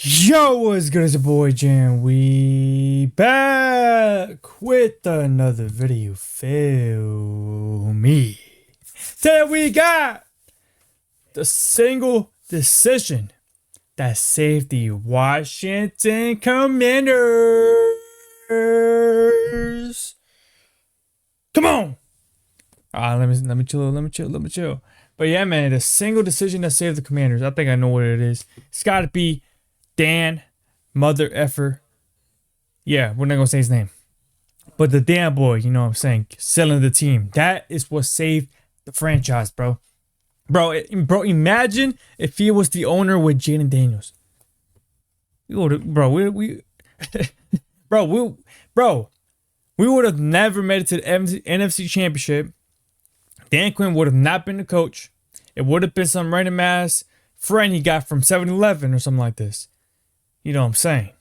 Yo, what's good? It's your boy Jam. We back with another video. Feel me. Today we got the single decision that saved the Washington Commanders. Come on. Let me chill. But yeah, man, the single decision that saved the Commanders. I think I know what it is. It's got to be Dan, mother effer. Yeah, we're not gonna say his name. But the Dan boy, you know what I'm saying, selling the team. That is what saved the franchise, bro. Bro, imagine if he was the owner with Jaden Daniels. We would have never made it to the NFC Championship. Dan Quinn would have not been the coach. It would have been some random ass friend he got from 7-Eleven or something like this. You know what I'm saying?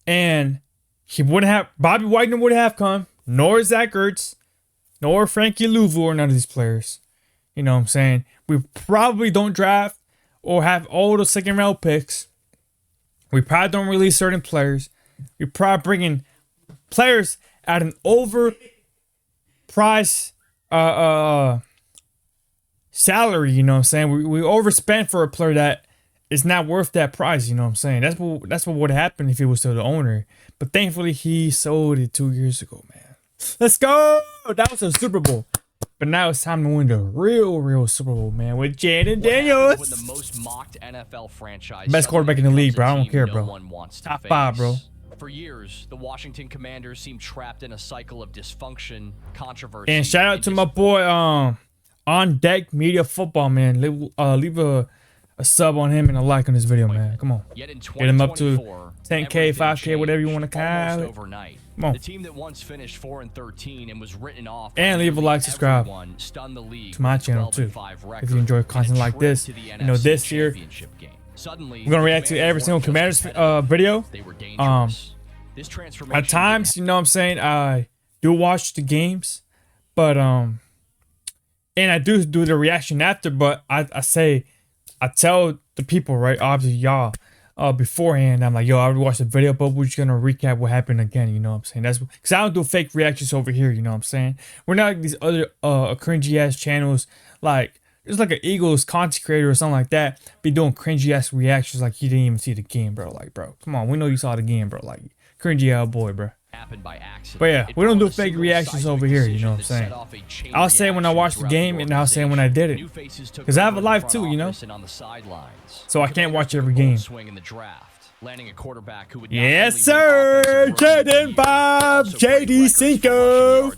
And he wouldn't have, Bobby Wagner wouldn't have come, nor Zach Ertz, nor Frankie Louvu, or none of these players. You know what I'm saying? We probably don't draft or have all the second round picks. We probably don't release certain players. We probably bring in players at an overpriced salary. You know what I'm saying? We overspent for a player that is not worth that price. You know what I'm saying? That's what would happen if he was still the owner. But thankfully, he sold it 2 years ago, man. Let's go! That was a Super Bowl. But now it's time to win the real Super Bowl, man, with Jaden Daniels. When the most mocked NFL franchise, best quarterback in the league, bro. I don't care, bro. Top 5, bro. For years, the Washington Commanders seemed trapped in a cycle of dysfunction, controversy, and shout out to my boy, On Deck Media Football, man. Leave a sub on him and a like on this video, man. Come on. Get him up to 10K, 5K, whatever you want to call it. Overnight. Come on. The team that once finished 4-13 and was written off. And leave a like, subscribe to my channel too. If you enjoy content like this, you know, this year we're gonna react to every single Commanders video. At times, you know what I'm saying, I do watch the games, but and I do the reaction after, but I tell the people, right, obviously y'all, beforehand, I'm like, yo, I already watched the video, but we're just gonna recap what happened again, you know what I'm saying? That's because I don't do fake reactions over here, you know what I'm saying? We're not like these other cringy ass channels, like it's like an Eagles content creator or something like that, be doing cringy ass reactions like you didn't even see the game, bro. Like, bro, come on, we know you saw the game, bro. Like, cringy out boy, bro. But yeah, we don't do fake reactions over here, you know what I'm saying? I'll say when I watched the game and I'll say when I did it, because I have a life too, you know, so I can't watch every game. Yes sir, Jaden Bob, JD Cinco.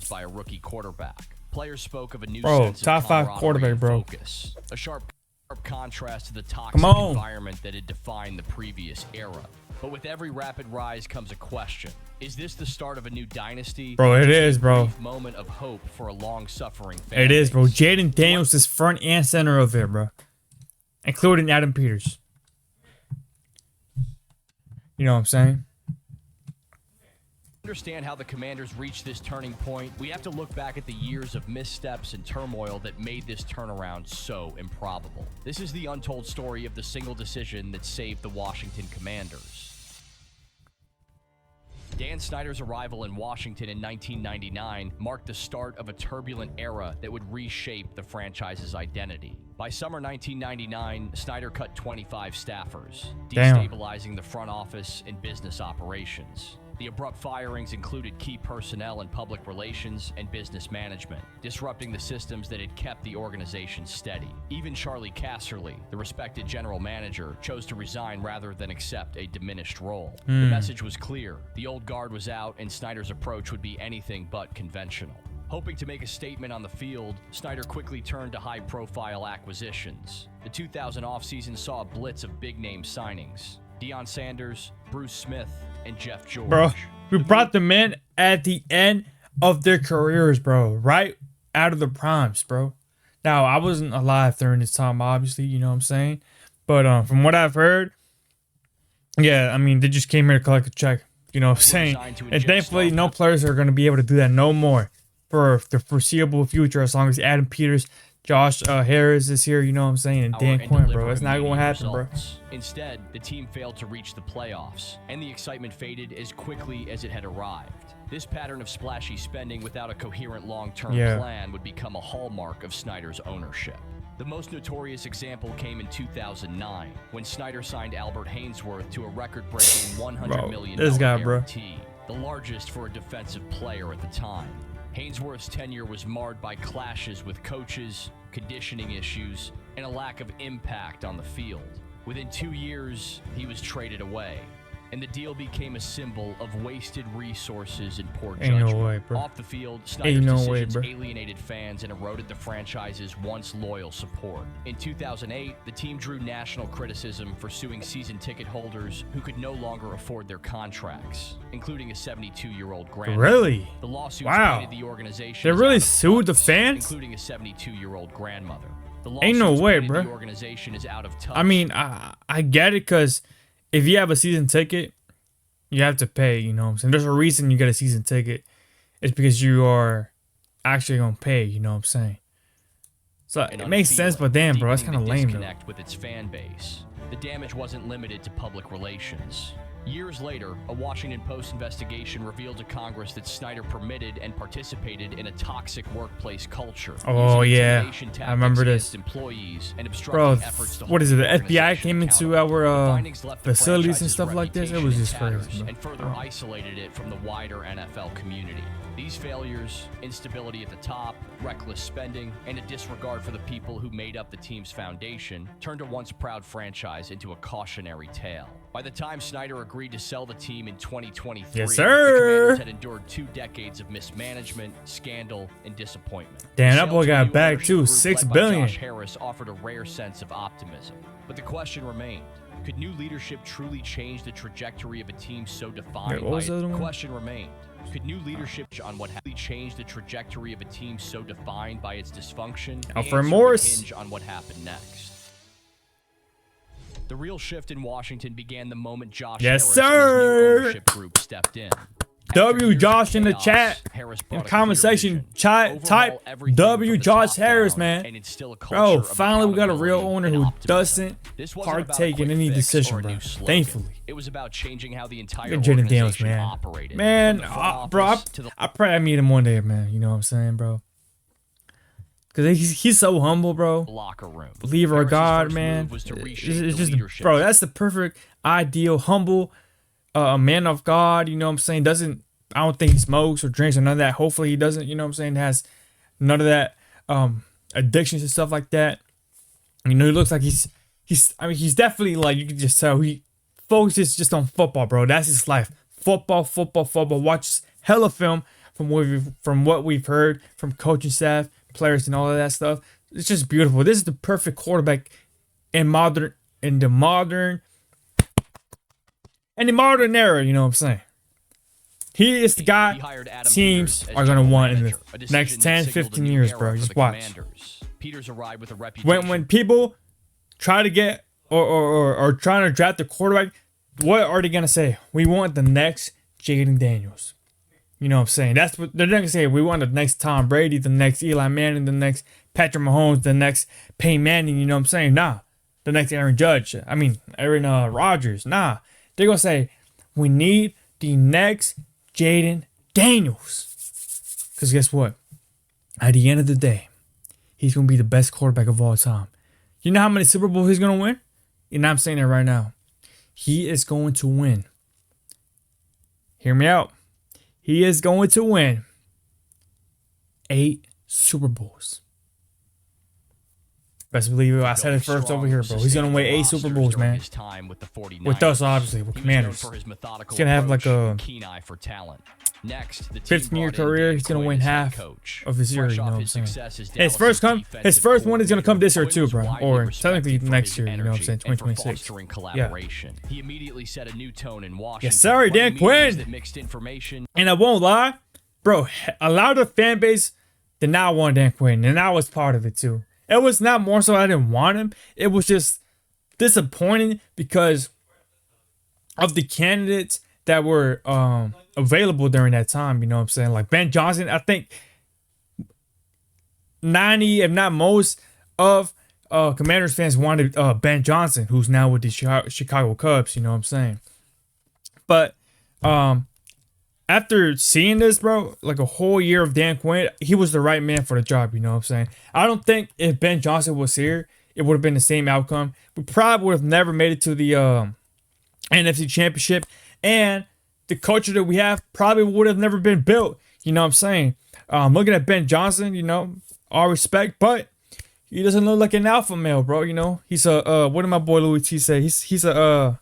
Players spoke of a new bro, top 5 quarterback, bro. Focus. A sharp contrast to the toxic environment that had defined the previous era. But with every rapid rise comes a question. Is this the start of a new dynasty? Bro, it is, bro. Moment of hope for a long-suffering fan It is, bro. Jaden Daniels is front and center of it, bro. Including Adam Peters. You know what I'm saying? Understand how the Commanders reached this turning point, we have to look back at the years of missteps and turmoil that made this turnaround so improbable. This is the untold story of the single decision that saved the Washington Commanders. Dan Snyder's arrival in Washington in 1999 marked the start of a turbulent era that would reshape the franchise's identity. By summer 1999, Snyder cut 25 staffers, destabilizing the front office and business operations. The abrupt firings included key personnel in public relations and business management, disrupting the systems that had kept the organization steady. Even Charlie Casserly, the respected general manager, chose to resign rather than accept a diminished role. The message was clear. The old guard was out, and Snyder's approach would be anything but conventional. Hoping to make a statement on the field, Snyder quickly turned to high-profile acquisitions. The 2000 offseason saw a blitz of big-name signings. Deion Sanders, Bruce Smith, and Jeff George. Bro, we brought them in at the end of their careers, bro. Right out of the primes, bro. Now, I wasn't alive during this time, obviously, you know what I'm saying? But from what I've heard, yeah, I mean, they just came here to collect a check, you know what I'm saying? And thankfully, no players are going to be able to do that no more for the foreseeable future, as long as Adam Peters Josh Harris is here, you know what I'm saying, and Dan Quinn, bro. That's not going to happen, bro. Instead, the team failed to reach the playoffs, and the excitement faded as quickly as it had arrived. This pattern of splashy spending without a coherent long-term plan would become a hallmark of Snyder's ownership. The most notorious example came in 2009, when Snyder signed Albert Haynesworth to a record-breaking $100 million guarantee, the largest for a defensive player at the time. Haynesworth's tenure was marred by clashes with coaches, conditioning issues, and a lack of impact on the field. Within 2 years, he was traded away, and the deal became a symbol of wasted resources and poor judgment. Ain't no way, bro. Off the field, Snyder's decisions alienated fans and eroded the franchise's once loyal support. In 2008, the team drew national criticism for suing season ticket holders who could no longer afford their contracts, including a 72-year-old grandmother. Really? The lawsuits painted the organization they really sued the fans? Including a 72-year-old grandmother. Ain't no way, bro. The organization is out of touch. I mean, I get it, because if you have a season ticket, you have to pay, you know what I'm saying? There's a reason you get a season ticket. It's because you are actually going to pay, you know what I'm saying? So it makes sense, but damn, bro, that's kind of lame, though. With its fan base. The damage wasn't limited to public relations. Years later, a Washington Post investigation revealed to Congress that Snyder permitted and participated in a toxic workplace culture. Oh yeah, I remember this. Employees and bro, efforts to what is it? The FBI came into our facilities and stuff like this. It was just crazy, and further isolated it from the wider NFL community. These failures, instability at the top, reckless spending, and a disregard for the people who made up the team's foundation turned a once proud franchise into a cautionary tale. By the time Snyder agreed to sell the team in 2023, yes, sir, the Commanders had endured 2 decades of mismanagement, scandal, and disappointment. Damn, that boy got back too, $6 billion. Josh Harris offered a rare sense of optimism, but the question remained: could new leadership truly change the trajectory of a team so defined by it? The question remained: could new leadership on what happened change the trajectory of a team so defined by its dysfunction? Alfred Morris. Hinge on what happened next. The real shift in Washington began the moment Josh Harris and his new ownership group stepped in. W Josh in the chat, in the comment section, type W Josh Harris, man. Bro, finally we got a real owner who doesn't partake in any decision, bro. Thankfully. It was about changing how the entire organization operated. Man, bro, I pray I meet him one day, man. You know what I'm saying, bro? Because he's so humble, bro. Locker room. Believer of God, man. It's just, bro, that's the perfect, ideal, humble a man of God, you know what I'm saying? I don't think he smokes or drinks or none of that. Hopefully he doesn't, you know what I'm saying? Has none of that addictions and stuff like that. You know, he looks like he's definitely, like, you can just tell he focuses just on football, bro. That's his life. Football. Watch hella film from what we've heard from coaching staff, players, and all of that stuff. It's just beautiful. This is the perfect quarterback in the modern era, you know what I'm saying? He is the guy teams are going to want in the next 10, 15 years, bro. Just watch. When people try to get or trying to draft the quarterback, what are they going to say? We want the next Jaden Daniels. You know what I'm saying? That's what they're going to say. We want the next Tom Brady, the next Eli Manning, the next Patrick Mahomes, the next Peyton Manning. You know what I'm saying? Nah. The next Aaron Judge. Aaron Rodgers. Nah. They're going to say, we need the next Jaden Daniels. Because guess what? At the end of the day, he's going to be the best quarterback of all time. You know how many Super Bowls he's going to win? And I'm saying it right now. He is going to win. Hear me out. He is going to win 8 Super Bowls. Best believe it. I said it first over here, bro. He's going to win 8 Super Bowls, man. With us, obviously, with Commanders. He's going to have like a 15-year career. He's going to win half of his year, you know what I'm saying? His first one is going to come this year too, bro. Or technically next year, you know what I'm saying? 2026. Yeah. He immediately set a new tone in Washington. Yes, sir, Dan Quinn. And I won't lie, bro, a lot of the fan base did not want Dan Quinn, and I was part of it too. It was not more so I didn't want him. It was just disappointing because of the candidates that were available during that time. You know what I'm saying? Like Ben Johnson, I think 90, if not most, of Commanders fans wanted Ben Johnson, who's now with the Chicago Cubs. You know what I'm saying? But after seeing this, bro, like a whole year of Dan Quinn, he was the right man for the job. You know what I'm saying? I don't think if Ben Johnson was here, it would have been the same outcome. We probably would have never made it to the NFC Championship, and the culture that we have probably would have never been built. You know what I'm saying? Looking at Ben Johnson, you know, all respect, but he doesn't look like an alpha male, bro. You know, he's a what did my boy Louis T say? He's a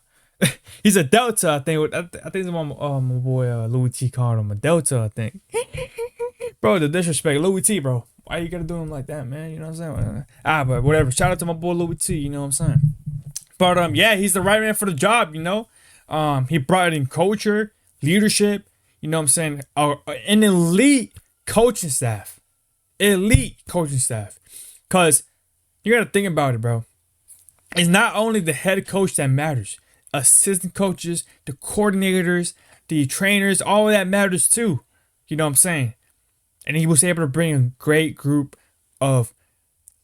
he's a Delta, I think. I think it's my boy Louis T called him a Delta, I think. Bro, the disrespect, Louis T, bro. Why you gotta do him like that, man? You know what I'm saying? But whatever. Shout out to my boy Louis T. You know what I'm saying? But yeah, he's the right man for the job. You know, he brought in culture, leadership. You know what I'm saying? An elite coaching staff, Cause you gotta think about it, bro. It's not only the head coach that matters. Assistant coaches, the coordinators, the trainers, all of that matters too. You know what I'm saying? And he was able to bring a great group of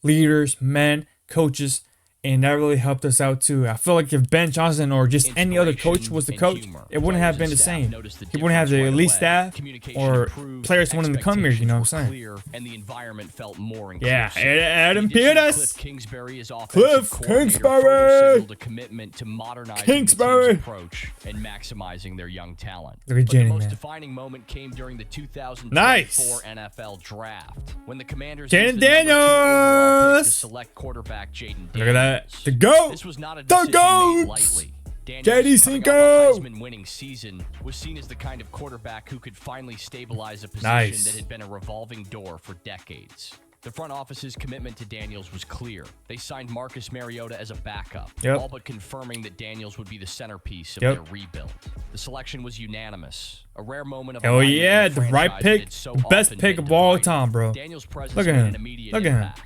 leaders, men, coaches, and that really helped us out too. I feel like if Ben Johnson or just any other coach was the coach, it wouldn't have been the same. He wouldn't have the elite staff or players wanting to come here. You know what I'm saying? And the environment felt more yeah, inclusive. Adam Peters. Cliff Kingsbury signaled a commitment to modernizing the team's approach and maximizing their young talent. Look at But Jenny, the most man. defining moment came during the 2024 Nice. NFL Draft when the Commanders Jaden used the number 2 overall pick Daniels. to select quarterback Jaden Daniels. Look at that. The GOAT. This was not a The decision made GOAT. lightly. JD Daniels, coming off Cinco. a Heisman-winning season, was seen as the kind of quarterback who could finally stabilize a position Nice. that had been a revolving door for decades. The front office's commitment to Daniels was clear. They signed Marcus Mariota as a backup, Yep. all but confirming that Daniels would be the centerpiece of Yep. their rebuild. The selection was unanimous, a rare moment of Hell alignment in yeah, a the right franchise that pick, had so the best often pick been of all divided. time, bro. Daniels' presence Look at made him. an immediate Look at him. impact.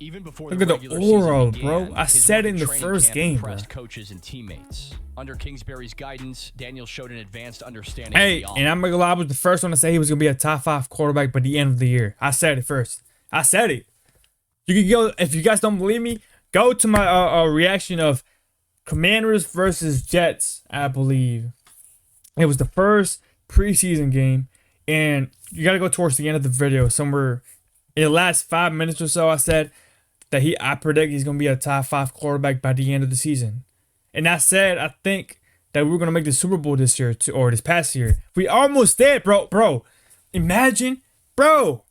Even before Look the at the regular season aura, began, bro. I his said work it in the training first camp game, impressed bro. coaches and teammates. Under Kingsbury's guidance, Daniels showed an advanced understanding Hey, of the and I'm gonna lie, I was the first one to say he was gonna be a top 5 quarterback by the end of the year. I said it first. I said it. You can go if you guys don't believe me. Go to my reaction of Commanders versus Jets. I believe it was the first preseason game, and you gotta go towards the end of the video somewhere in the last 5 minutes or so. I said that I predict he's gonna be a top 5 quarterback by the end of the season. And I said, I think that we're going to make the Super Bowl this year, or this past year. We almost did, bro. Bro, imagine, bro.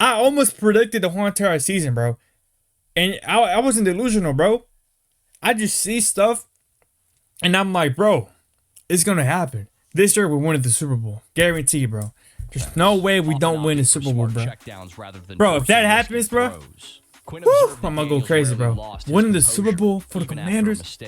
I almost predicted the whole entire season, bro. And I wasn't delusional, bro. I just see stuff, and I'm like, bro, it's going to happen. This year, we're winning the Super Bowl. Guarantee, bro. There's no way we don't win the Super Bowl, bro. Bro, if that happens, bro, woo, I'm going to go crazy, bro. Winning the Super Bowl for the Commanders.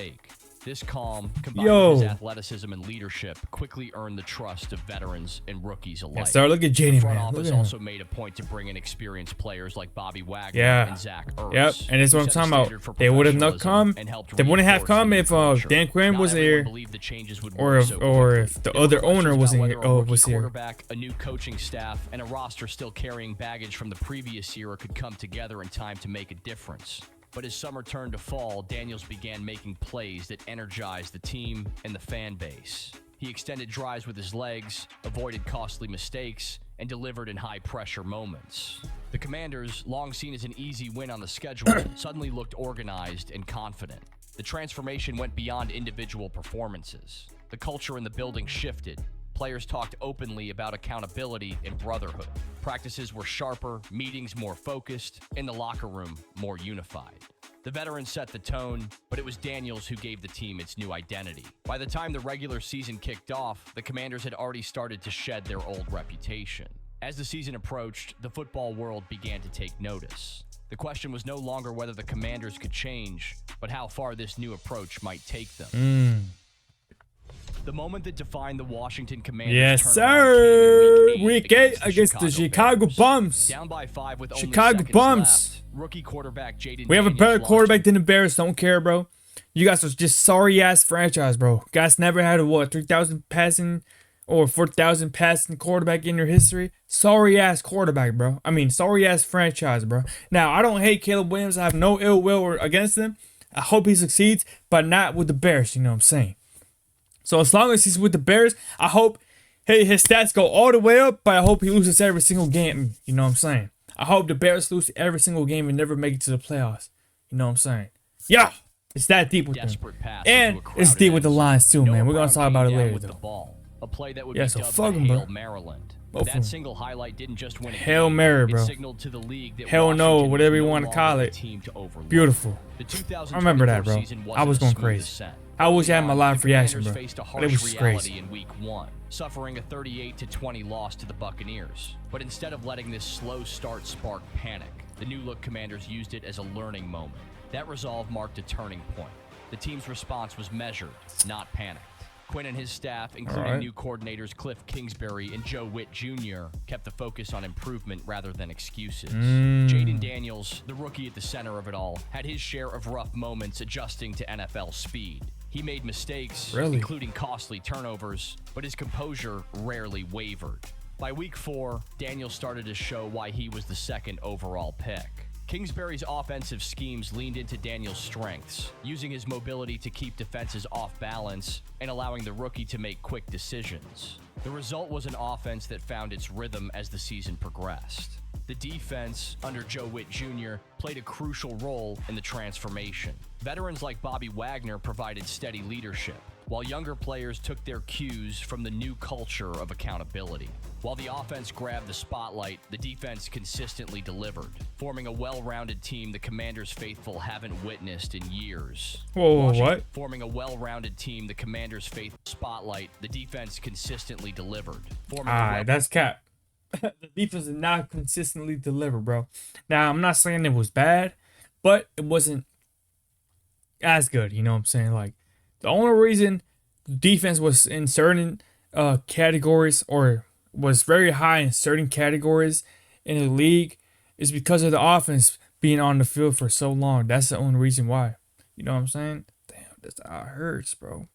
This calm, combined with his athleticism and leadership, quickly earned the trust of veterans and rookies alike. Yeah, so look at The JD, front man. office Look at him. also made a point to bring in experienced players like Bobby Wagner Yeah. and Zach Ertz. Yep, and that's what who I'm set talking a about. standard for They would have not professionalism come. and helped They wouldn't have reinforce come the if culture. Dan Quinn Not was everyone here, believed the changes would or work if so or quickly. if the There were other questions owner about wasn't whether here. a Oh, rookie was here. quarterback, a new coaching staff, and a roster still carrying baggage from the previous era could come together in time to make a difference. But as summer turned to fall, Daniels began making plays that energized the team and the fan base. He extended drives with his legs, avoided costly mistakes, and delivered in high-pressure moments. The Commanders, long seen as an easy win on the schedule, suddenly looked organized and confident. The transformation went beyond individual performances. The culture in the building shifted. Players talked openly about accountability and brotherhood. Practices were sharper, meetings more focused, and the locker room more unified. The veterans set the tone, but it was Daniels who gave the team its new identity. By the time the regular season kicked off, the Commanders had already started to shed their old reputation. As the season approached, the football world began to take notice. The question was no longer whether the Commanders could change, but how far this new approach might take them. The moment that defined the Washington Commanders Yes, turnaround sir. came in Week 8 against the Chicago Bears. Bums. Down by 5 with only Chicago seconds Bums. left, rookie quarterback Jaden We have a Daniels better launched quarterback than the Bears. Don't care, bro. You guys are just sorry ass franchise, bro. Guys never had a 3,000 passing or 4,000 passing quarterback in your history. Sorry ass quarterback, bro. I mean, sorry ass franchise, bro. Now, I don't hate Caleb Williams. I have no ill will against him. I hope he succeeds, but not with the Bears. You know what I'm saying? So as long as he's with the Bears, I hope his stats go all the way up, but I hope he loses every single game. You know what I'm saying? I hope the Bears lose every single game and never make it to the playoffs. You know what I'm saying? Yeah, it's that deep with them. And it's deep with the Lions too, man. We're going to talk about it later, though. A play that would Yeah, be so dubbed fuck the 'em, bro. Hail Maryland. Both of That 'em. single highlight didn't just win a Hail game, Mary, it bro. signaled to the league that Hell no, Washington whatever was you no wanna longer call the it. team to overlook. Beautiful. The 2024 I remember that, bro. season I was wasn't going a smooth crazy. ascent. I wish I had my Early live on, reaction, the bro. Commanders faced a But it was harsh just reality crazy. in week 1, suffering a 38-20 loss to the Buccaneers. But instead of letting this slow start spark panic, the new look Commanders used it as a learning moment. That resolve marked a turning point. The team's response was measured, not panicked. Quinn and his staff, including Alright. new coordinators Cliff Kingsbury and Joe Witt Jr., kept the focus on improvement rather than excuses. Jaden Daniels, the rookie at the center of it all, had his share of rough moments adjusting to NFL speed. He made mistakes, Really? including costly turnovers, but his composure rarely wavered. By week 4, Daniels started to show why he was the second overall pick. Kingsbury's offensive schemes leaned into Daniels' strengths, using his mobility to keep defenses off balance and allowing the rookie to make quick decisions. The result was an offense that found its rhythm as the season progressed. The defense, under Joe Witt Jr., played a crucial role in the transformation. Veterans like Bobby Wagner provided steady leadership, while younger players took their cues from the new culture of accountability. While the offense grabbed the spotlight, the defense consistently delivered, forming a well-rounded team the Commanders' faithful haven't witnessed in years. Whoa, what? Forming a well-rounded team the Commanders' faithful spotlight, the defense consistently delivered. Forming a Alright, that's cap. The defense did not consistently deliver, bro. Now, I'm not saying it was bad, but it wasn't as good. You know what I'm saying? Like, the only reason defense was in certain categories or was very high in certain categories in the league is because of the offense being on the field for so long. That's the only reason why. You know what I'm saying? Damn, that hurts, bro.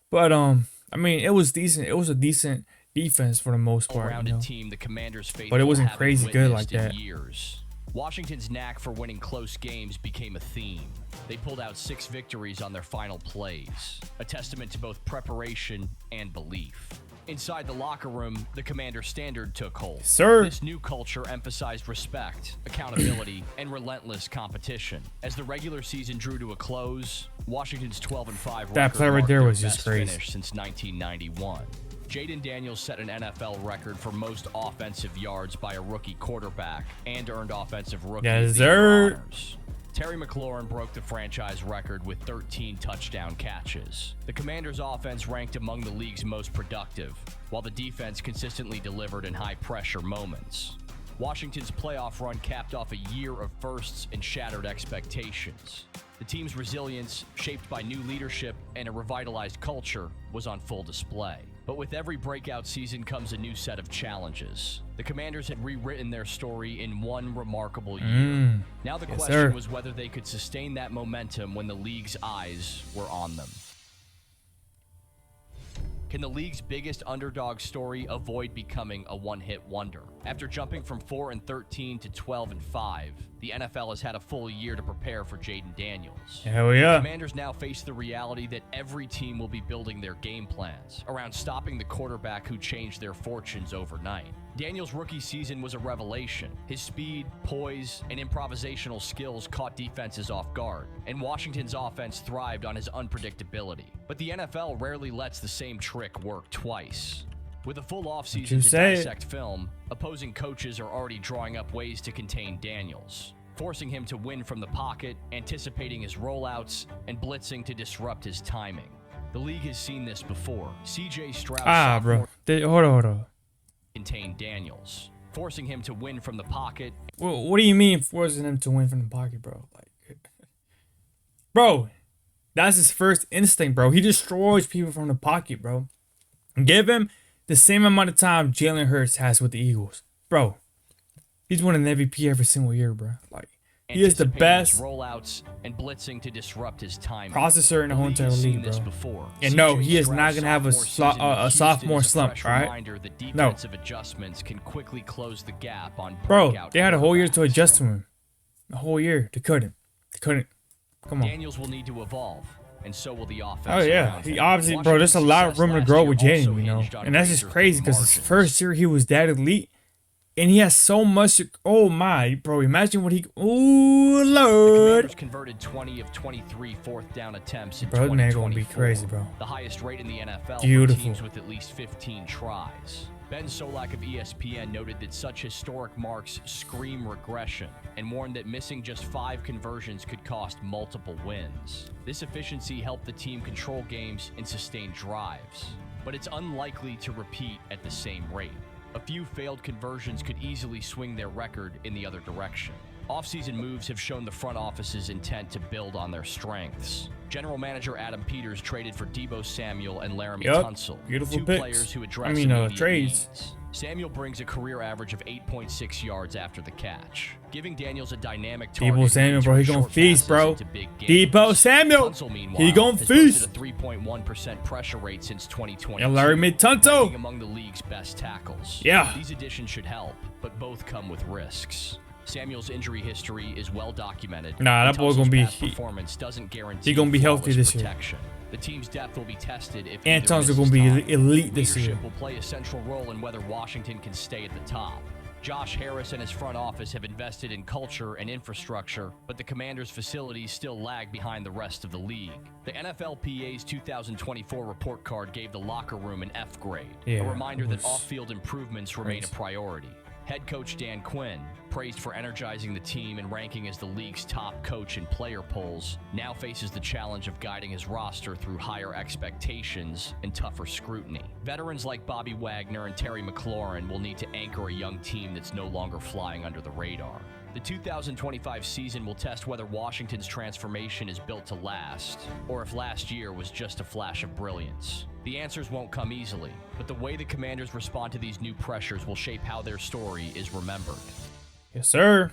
But I mean, it was decent. It was a decent defense for the most part. Well-rounded You know? team the Commanders faithful But it wasn't haven't crazy good like witnessed in that. years. Washington's knack for winning close games became a theme. They pulled out 6 victories on their final plays, a testament to both preparation and belief. Inside the locker room, the Commander standard took hold. Sir. This new culture emphasized respect, accountability, and relentless competition. As the regular season drew to a close, Washington's 12-5 That record play right marked there their was just best crazy. finish since 1991. Jaden Daniels set an NFL record for most offensive yards by a rookie quarterback and earned Offensive Rookie Yes, of the Year sir. honors. Terry McLaurin broke the franchise record with 13 touchdown catches. The Commanders' offense ranked among the league's most productive, while the defense consistently delivered in high-pressure moments. Washington's playoff run capped off a year of firsts and shattered expectations. The team's resilience, shaped by new leadership and a revitalized culture, was on full display. But with every breakout season comes a new set of challenges. The Commanders had rewritten their story in one remarkable year. Now the Yes, question sir. was whether they could sustain that momentum when the league's eyes were on them. Can the league's biggest underdog story avoid becoming a one-hit wonder? After jumping from 4-13 to 12-5, the NFL has had a full year to prepare for Jaden Daniels. Hell yeah. Commanders now face the reality that every team will be building their game plans around stopping the quarterback who changed their fortunes overnight. Daniels' rookie season was a revelation. His speed, poise, and improvisational skills caught defenses off guard, and Washington's offense thrived on his unpredictability. But the NFL rarely lets the same trick work twice. With a full offseason you to say it. dissect film, opposing coaches are already drawing up ways to contain Daniels, forcing him to win from the pocket, anticipating his rollouts, and blitzing to disrupt his timing. The league has seen this before. C.J. Stroud Bro. sophomore Hold on. contained Daniels, forcing him to win from the pocket What do you mean forcing him to win from the pocket, bro? Like, bro, that's his first instinct, bro. He destroys people from the pocket, bro. Give him the same amount of time Jalen Hurts has with the Eagles, bro. He's winning MVP every single year, bro. Like, He is the anticipating his best rollouts and blitzing to disrupt his timing. processor in the whole league entire has seen league, this bro. before. And no, CJ he is not Stroud's gonna have a sophomore season with sophomore Houston is a slump, fresh all right? reminder that No. defensive adjustments can quickly close the gap on Bro, breakout they had a whole year to quarterbacks. adjust to him. A whole year. They couldn't. Come on. Daniels will need to evolve, and so will the offense. Oh yeah, around he him. obviously, bro. There's a lot of room to grow with Washington's Jaden, you know, success last year also and that's hinged just on crazy because his margins. first year he was that elite, and he has so much. Oh my, bro! Imagine what he. Oh The Lord, Commanders converted 20 of 23 fourth down attempts in bro, that man gonna be 2024, crazy, bro. the highest rate in the NFL Beautiful. for teams with at least 15 tries. Ben Solak of ESPN noted that such historic marks scream regression and warned that missing just 5 conversions could cost multiple wins. This efficiency helped the team control games and sustain drives, but it's unlikely to repeat at the same rate. A few failed conversions could easily swing their record in the other direction. Offseason moves have shown the front office's intent to build on their strengths. General Manager Adam Peters traded for Deebo Samuel and Laramie Yup, Tunsil, beautiful 2 picks. players who address I mean, immediate trades. needs. Samuel brings a career average of 8.6 yards after the catch, giving Daniels a dynamic target. Deebo Samuel, bro, he to gonna short feast, passes bro. into big games. Deebo Samuel, Tunsil, he meanwhile, gonna has feast. posted a 3.1% pressure rate since 2020. And Laramie Tunsil. ranking among the league's best tackles. Yeah. These additions should help, but both come with risks. Samuel's injury history is well documented. Nah, that and boy Tunsil's gonna be- past performance doesn't guarantee he gonna be healthy flawless this year. protection. The team's depth will be tested if And either Tunsil misses gonna be time. elite this Leadership year. will play a central role in whether Washington can stay at the top. Josh Harris and his front office have invested in culture and infrastructure, but the Commanders' facilities still lag behind the rest of the league. The NFLPA's 2024 report card gave the locker room an F grade, Yeah, a reminder it that was off-field improvements remain a crazy. priority. Head coach Dan Quinn, praised for energizing the team and ranking as the league's top coach in player polls, now faces the challenge of guiding his roster through higher expectations and tougher scrutiny. Veterans like Bobby Wagner and Terry McLaurin will need to anchor a young team that's no longer flying under the radar. The 2025 season will test whether Washington's transformation is built to last, or if last year was just a flash of brilliance. The answers won't come easily, but the way the Commanders respond to these new pressures will shape how their story is remembered. Yes, sir.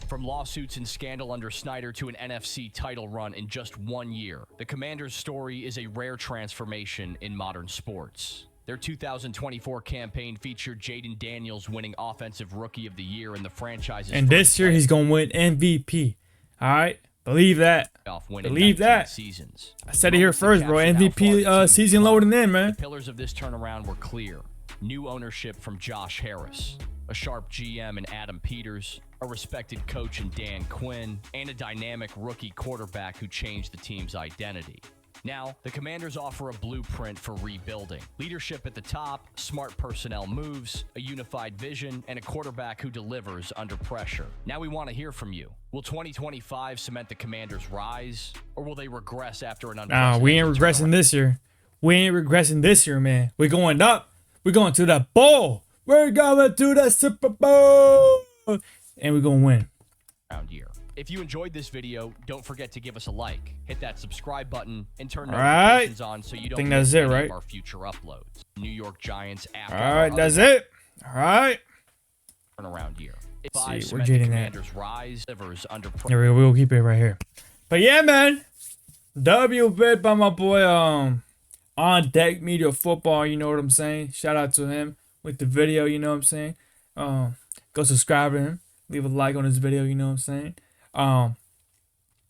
From lawsuits and scandal under Snyder to an NFC title run in just 1 year, the Commanders' story is a rare transformation in modern sports. Their 2024 campaign featured Jaden Daniels winning Offensive Rookie of the Year in the franchise's And this first year he's gonna win MVP. All right, believe that. playoff win in Believe 19 that. seasons. I said it here first, bro. Captured how far MVP the team season come. loading in, man. The pillars of this turnaround were clear. New ownership from Josh Harris, a sharp GM in Adam Peters, a respected coach in Dan Quinn, and a dynamic rookie quarterback who changed the team's identity. Now, the Commanders offer a blueprint for rebuilding. Leadership at the top, smart personnel moves, a unified vision, and a quarterback who delivers under pressure. Now we want to hear from you. Will 2025 cement the Commanders' rise, or will they regress after an Nah, unprecedented we ain't regressing turnaround? this year. We ain't regressing this year, man. We're going up. We're going to the bowl. We're going to the Super Bowl. And we're going to win. Around year. If you enjoyed this video, don't forget to give us a like, hit that subscribe button, and turn All right. notifications on so you don't Think miss that's it, any right? of our future uploads. New York Giants after All our right, other that's it. All right. turnaround year. If See, I we're cement the getting that. Commanders' rise, delivers under pressure. There we go. We'll keep it right here. But yeah, man. W bit by my boy On Deck Media Football. You know what I'm saying? Shout out to him with the video. You know what I'm saying? Go subscribe to him. Leave a like on this video. You know what I'm saying?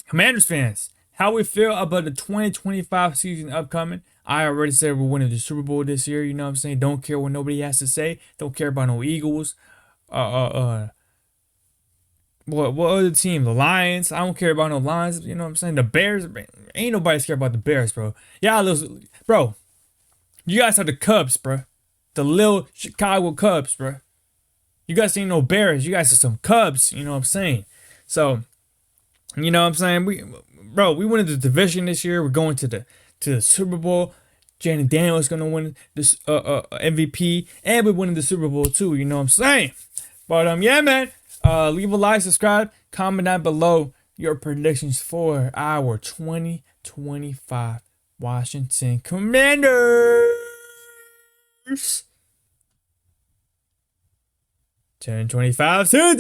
Commanders fans, how we feel about the 2025 season upcoming? I already said we're winning the Super Bowl this year. You know what I'm saying? Don't care what nobody has to say. Don't care about no Eagles. What other team? The Lions. I don't care about no Lions. You know what I'm saying? The Bears. Ain't nobody care about the Bears, bro. Y'all listen, bro. You guys are the Cubs, bro. The little Chicago Cubs, bro. You guys ain't no Bears. You guys are some Cubs. You know what I'm saying? So, you know what I'm saying? We won the division this year. We're going to the Super Bowl. Jaden Daniels gonna win this MVP, and we're winning the Super Bowl too. You know what I'm saying? But yeah, man. Leave a like, subscribe, comment down below your predictions for our 2025 Washington Commanders 2025 season.